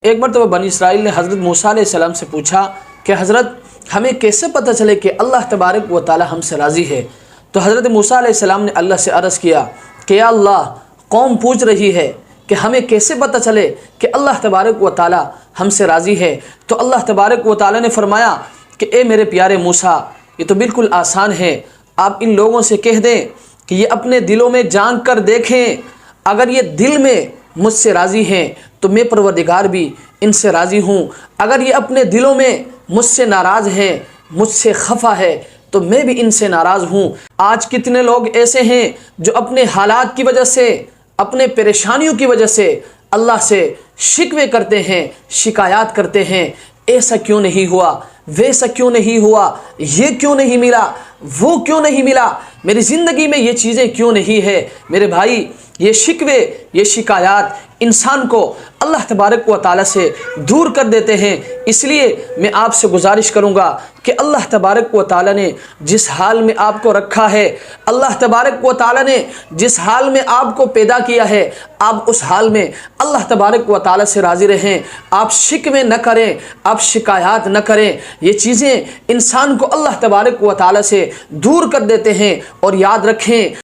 ایک مرتبہ بنی اسرائیل نے حضرت موسیٰ علیہ السلام سے پوچھا کہ حضرت ہمیں کیسے پتہ چلے کہ اللہ تبارک و تعالی ہم سے راضی ہے؟ تو حضرت موسیٰ علیہ السلام نے اللہ سے عرض کیا کہ یا اللہ، قوم پوچھ رہی ہے کہ ہمیں کیسے پتہ چلے کہ اللہ تبارک و تعالی ہم سے راضی ہے؟ تو اللہ تبارک و تعالی نے فرمایا کہ اے میرے پیارے موسیٰ، یہ تو بالکل آسان ہے، آپ ان لوگوں سے کہہ دیں کہ یہ اپنے دلوں میں جھانک کر دیکھیں، اگر یہ دل میں مجھ سے راضی ہیں تو میں پروردگار بھی ان سے راضی ہوں، اگر یہ اپنے دلوں میں مجھ سے ناراض ہیں، مجھ سے خفا ہے تو میں بھی ان سے ناراض ہوں۔ آج کتنے لوگ ایسے ہیں جو اپنے حالات کی وجہ سے، اپنے پریشانیوں کی وجہ سے اللہ سے شکوے کرتے ہیں، شکایات کرتے ہیں، ایسا کیوں نہیں ہوا، ویسا کیوں نہیں ہوا، یہ کیوں نہیں ملا، وہ کیوں نہیں ملا، میری زندگی میں یہ چیزیں کیوں نہیں ہے۔ میرے بھائی، یہ شکوے، یہ شکایات انسان کو اللہ تبارک و تعالی سے دور کر دیتے ہیں۔ اس لیے میں آپ سے گزارش کروں گا کہ اللہ تبارک و تعالی نے جس حال میں آپ کو رکھا ہے، اللہ تبارک و تعالی نے جس حال میں آپ کو پیدا کیا ہے، آپ اس حال میں اللہ تبارک و تعالی سے راضی رہیں۔ آپ شکوے نہ کریں، آپ شکایات نہ کریں، یہ چیزیں انسان کو اللہ تبارک و تعالی سے دور کر دیتے ہیں۔ اور یاد رکھیں